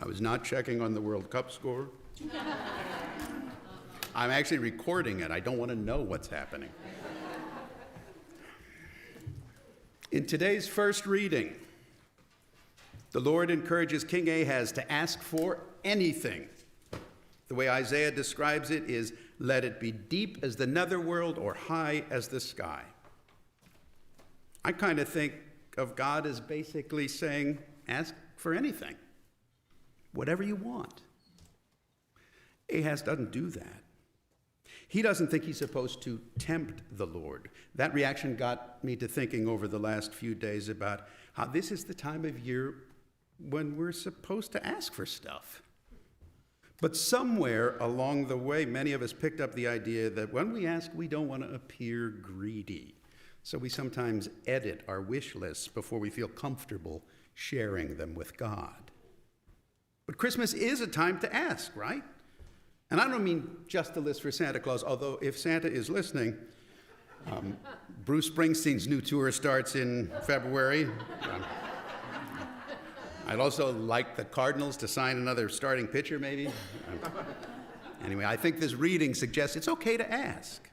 was not checking on the World Cup score. I'm actually recording it. I don't want to know what's happening. In today's first reading, the Lord encourages King Ahaz to ask for anything. The way Isaiah describes it is, let it be deep as the netherworld or high as the sky. I kind of think of God as basically saying, ask for anything, whatever you want. Ahaz doesn't do that. He doesn't think he's supposed to tempt the Lord. That reaction got me to thinking over the last few days about how this is the time of year when we're supposed to ask for stuff. But somewhere along the way, many of us picked up the idea that when we ask, we don't want to appear greedy. So we sometimes edit our wish lists before we feel comfortable sharing them with God. But Christmas is a time to ask, right? And I don't mean just the list for Santa Claus, although if Santa is listening, Bruce Springsteen's new tour starts in February. I'd also like the Cardinals to sign another starting pitcher, maybe. Anyway, I think this reading suggests it's okay to ask.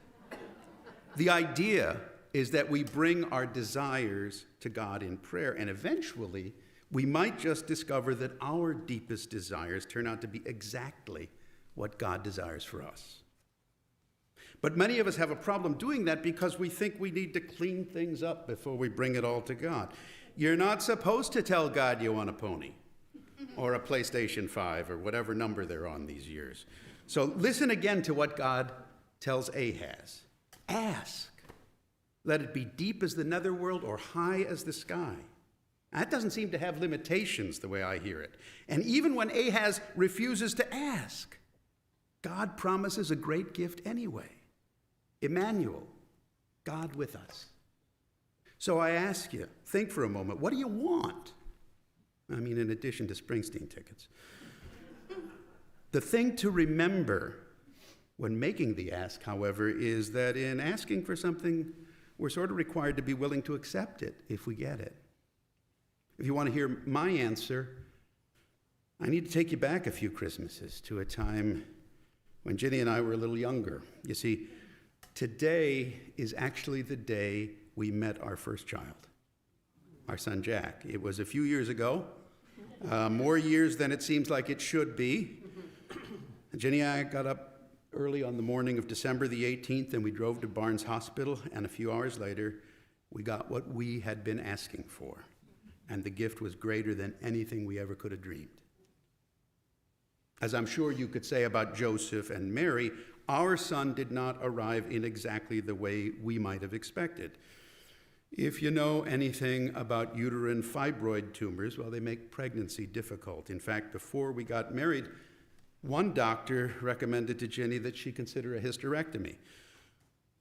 The idea is that we bring our desires to God in prayer, and eventually we might just discover that our deepest desires turn out to be exactly what God desires for us. But many of us have a problem doing that because we think we need to clean things up before we bring it all to God. You're not supposed to tell God you want a pony or a PlayStation 5 or whatever number they're on these years. So listen again to what God tells Ahaz. Ask. Let it be deep as the netherworld or high as the sky. That doesn't seem to have limitations the way I hear it. And even when Ahaz refuses to ask, God promises a great gift anyway. Emmanuel, God with us. So I ask you, think for a moment, what do you want? I mean, in addition to Springsteen tickets. The thing to remember when making the ask, however, is that in asking for something, we're sort of required to be willing to accept it if we get it. If you want to hear my answer, I need to take you back a few Christmases to a time when Ginny and I were a little younger. You see, today is actually the day we met our first child, our son Jack. It was a few years ago, more years than it seems like it should be. Ginny and I got up early on the morning of December the 18th, and we drove to Barnes Hospital, and a few hours later, we got what we had been asking for, and the gift was greater than anything we ever could have dreamed. As I'm sure you could say about Joseph and Mary, our son did not arrive in exactly the way we might have expected. If you know anything about uterine fibroid tumors, well, they make pregnancy difficult. In fact, before we got married, one doctor recommended to Ginny that she consider a hysterectomy.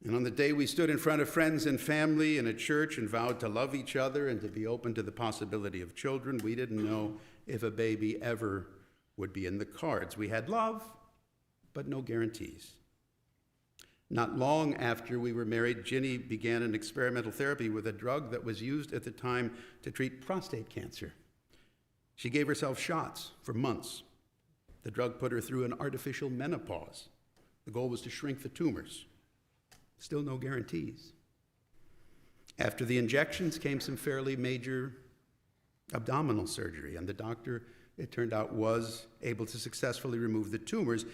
And on the day we stood in front of friends and family in a church and vowed to love each other and to be open to the possibility of children, we didn't know if a baby ever would be in the cards. We had love, but no guarantees. Not long after we were married, Ginny began an experimental therapy with a drug that was used at the time to treat prostate cancer. She gave herself shots for months. The drug put her through an artificial menopause. The goal was to shrink the tumors. Still no guarantees. After the injections came some fairly major abdominal surgery, and the doctor, it turned out, was able to successfully remove the tumors.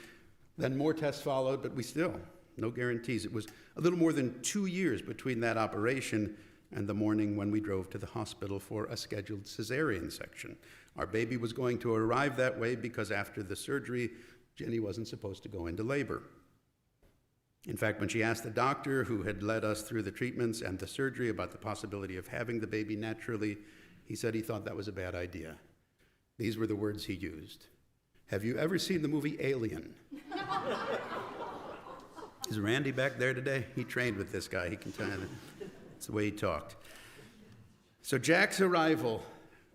Then more tests followed, but we still, no guarantees. It was a little more than 2 years between that operation and the morning when we drove to the hospital for a scheduled cesarean section. Our baby was going to arrive that way because after the surgery, Jenny wasn't supposed to go into labor. In fact, when she asked the doctor who had led us through the treatments and the surgery about the possibility of having the baby naturally, he said he thought that was a bad idea. These were the words he used. Have you ever seen the movie Alien? Is Randy back there today? He trained with this guy. He can tell you. It's the way he talked. So Jack's arrival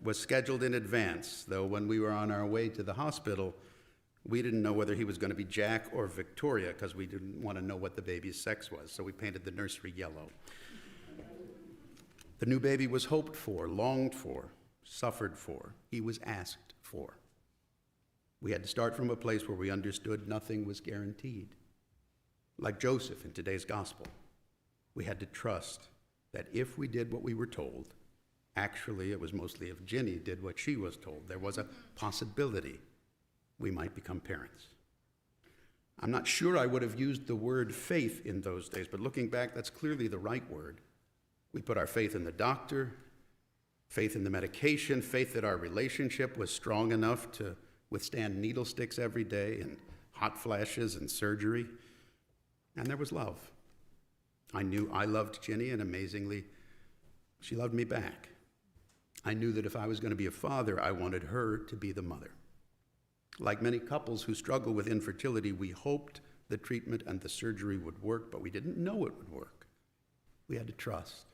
was scheduled in advance, though when we were on our way to the hospital, we didn't know whether he was going to be Jack or Victoria because we didn't want to know what the baby's sex was, so we painted the nursery yellow. The new baby was hoped for, longed for, suffered for. He was asked for. We had to start from a place where we understood nothing was guaranteed. Like Joseph in today's gospel, we had to trust that if we did what we were told, actually it was mostly if Ginny did what she was told, there was a possibility we might become parents. I'm not sure I would have used the word faith in those days, but looking back, that's clearly the right word. We put our faith in the doctor, faith in the medication, faith that our relationship was strong enough to withstand needle sticks every day and hot flashes and surgery. And there was love. I knew I loved Ginny, and amazingly, she loved me back. I knew that if I was going to be a father, I wanted her to be the mother. Like many couples who struggle with infertility, we hoped the treatment and the surgery would work, but we didn't know it would work. We had to trust.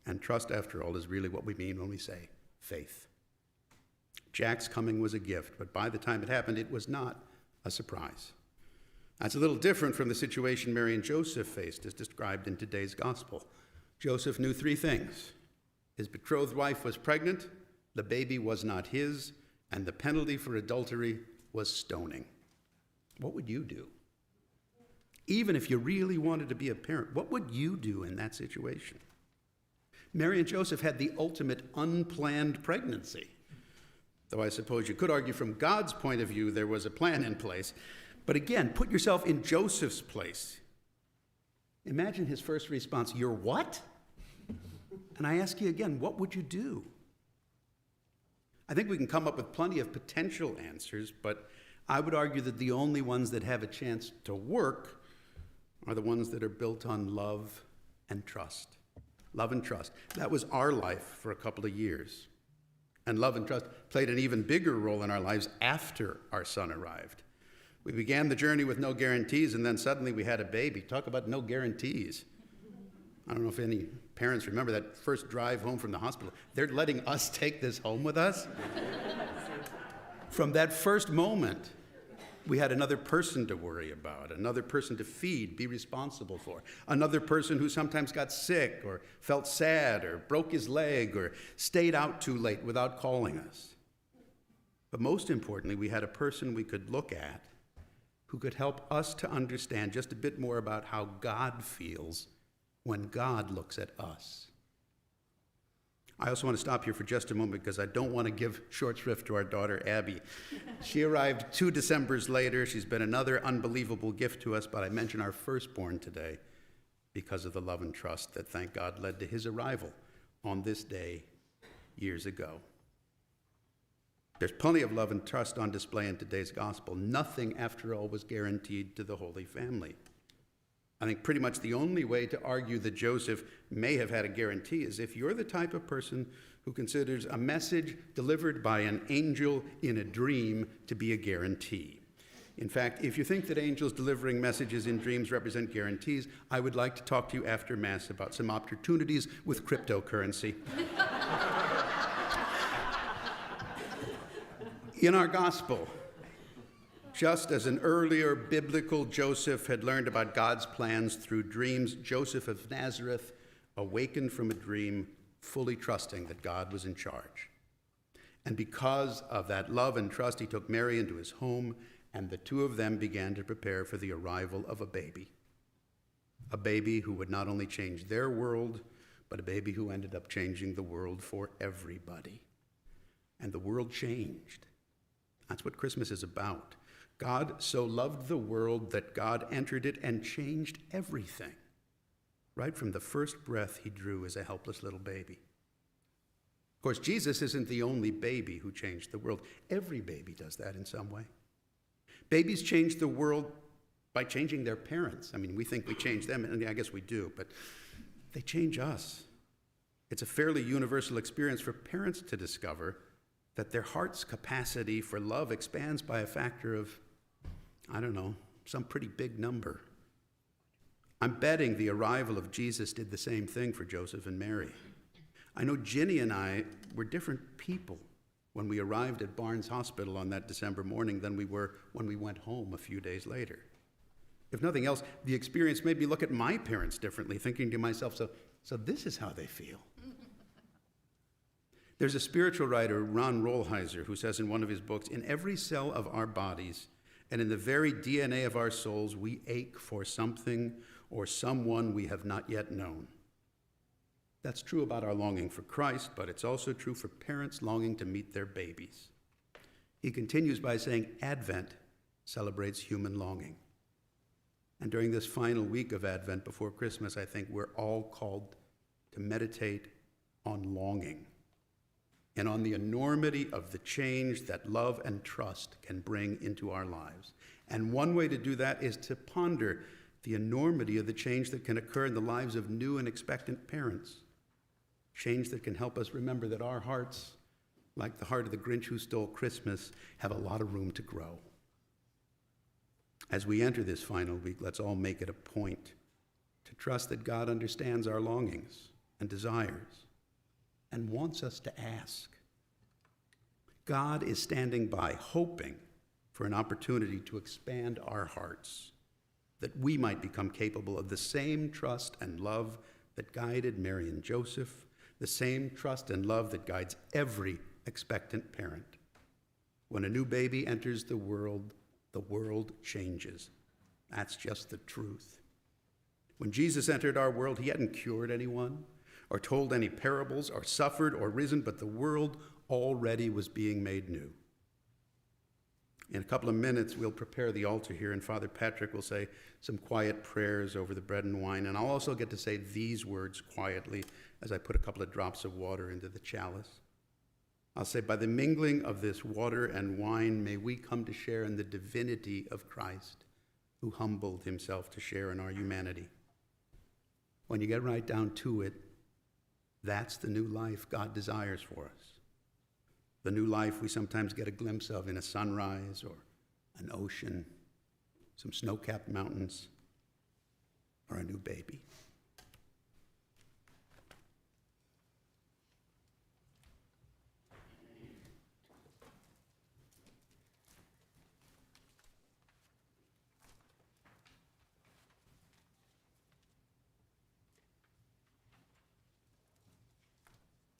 And trust, after all, is really what we mean when we say faith. Jack's coming was a gift, but by the time it happened, it was not a surprise. That's a little different from the situation Mary and Joseph faced as described in today's gospel. Joseph knew three things. His betrothed wife was pregnant, the baby was not his, and the penalty for adultery was stoning. What would you do? Even if you really wanted to be a parent, what would you do in that situation? Mary and Joseph had the ultimate unplanned pregnancy. Though I suppose you could argue from God's point of view there was a plan in place. But again, put yourself in Joseph's place. Imagine his first response, "You're what?" And I ask you again, what would you do? I think we can come up with plenty of potential answers, but I would argue that the only ones that have a chance to work are the ones that are built on love and trust. Love and trust. That was our life for a couple of years. And love and trust played an even bigger role in our lives after our son arrived. We began the journey with no guarantees, and then suddenly we had a baby. Talk about no guarantees. I don't know if any parents remember that first drive home from the hospital. They're letting us take this home with us? From that first moment, we had another person to worry about, another person to feed, be responsible for, another person who sometimes got sick or felt sad or broke his leg or stayed out too late without calling us. But most importantly, we had a person we could look at who could help us to understand just a bit more about how God feels when God looks at us. I also want to stop here for just a moment because I don't want to give short shrift to our daughter, Abby. She arrived 2 Decembers later. She's been another unbelievable gift to us, but I mention our firstborn today because of the love and trust that, thank God, led to his arrival on this day years ago. There's plenty of love and trust on display in today's gospel. Nothing, after all, was guaranteed to the Holy Family. I think pretty much the only way to argue that Joseph may have had a guarantee is if you're the type of person who considers a message delivered by an angel in a dream to be a guarantee. In fact, if you think that angels delivering messages in dreams represent guarantees, I would like to talk to you after Mass about some opportunities with cryptocurrency. In our gospel, just as an earlier biblical Joseph had learned about God's plans through dreams, Joseph of Nazareth awakened from a dream, fully trusting that God was in charge. And because of that love and trust, he took Mary into his home, and the two of them began to prepare for the arrival of a baby who would not only change their world, but a baby who ended up changing the world for everybody. And the world changed. That's what Christmas is about. God so loved the world that God entered it and changed everything, right from the first breath he drew as a helpless little baby. Of course, Jesus isn't the only baby who changed the world. Every baby does that in some way. Babies change the world by changing their parents. I mean, we think we change them, and I guess we do, but they change us. It's a fairly universal experience for parents to discover that their heart's capacity for love expands by a factor of, I don't know, some pretty big number. I'm betting the arrival of Jesus did the same thing for Joseph and Mary. I know Ginny and I were different people when we arrived at Barnes Hospital on that December morning than we were when we went home a few days later. If nothing else, the experience made me look at my parents differently, thinking to myself, so this is how they feel. There's a spiritual writer, Ron Rolheiser, who says in one of his books, in every cell of our bodies and in the very DNA of our souls, we ache for something or someone we have not yet known. That's true about our longing for Christ, but it's also true for parents longing to meet their babies. He continues by saying, Advent celebrates human longing. And during this final week of Advent before Christmas, I think we're all called to meditate on longing and on the enormity of the change that love and trust can bring into our lives. And one way to do that is to ponder the enormity of the change that can occur in the lives of new and expectant parents. Change that can help us remember that our hearts, like the heart of the Grinch who stole Christmas, have a lot of room to grow. As we enter this final week, let's all make it a point to trust that God understands our longings and desires and wants us to ask. God is standing by, hoping for an opportunity to expand our hearts, that we might become capable of the same trust and love that guided Mary and Joseph, the same trust and love that guides every expectant parent. When a new baby enters the world changes. That's just the truth. When Jesus entered our world, he hadn't cured anyone or told any parables or suffered or risen, but the world already was being made new. In a couple of minutes, we'll prepare the altar here, and Father Patrick will say some quiet prayers over the bread and wine, and I'll also get to say these words quietly as I put a couple of drops of water into the chalice. I'll say, by the mingling of this water and wine, may we come to share in the divinity of Christ, who humbled himself to share in our humanity. When you get right down to it, that's the new life God desires for us. The new life we sometimes get a glimpse of in a sunrise or an ocean, some snow-capped mountains, or a new baby.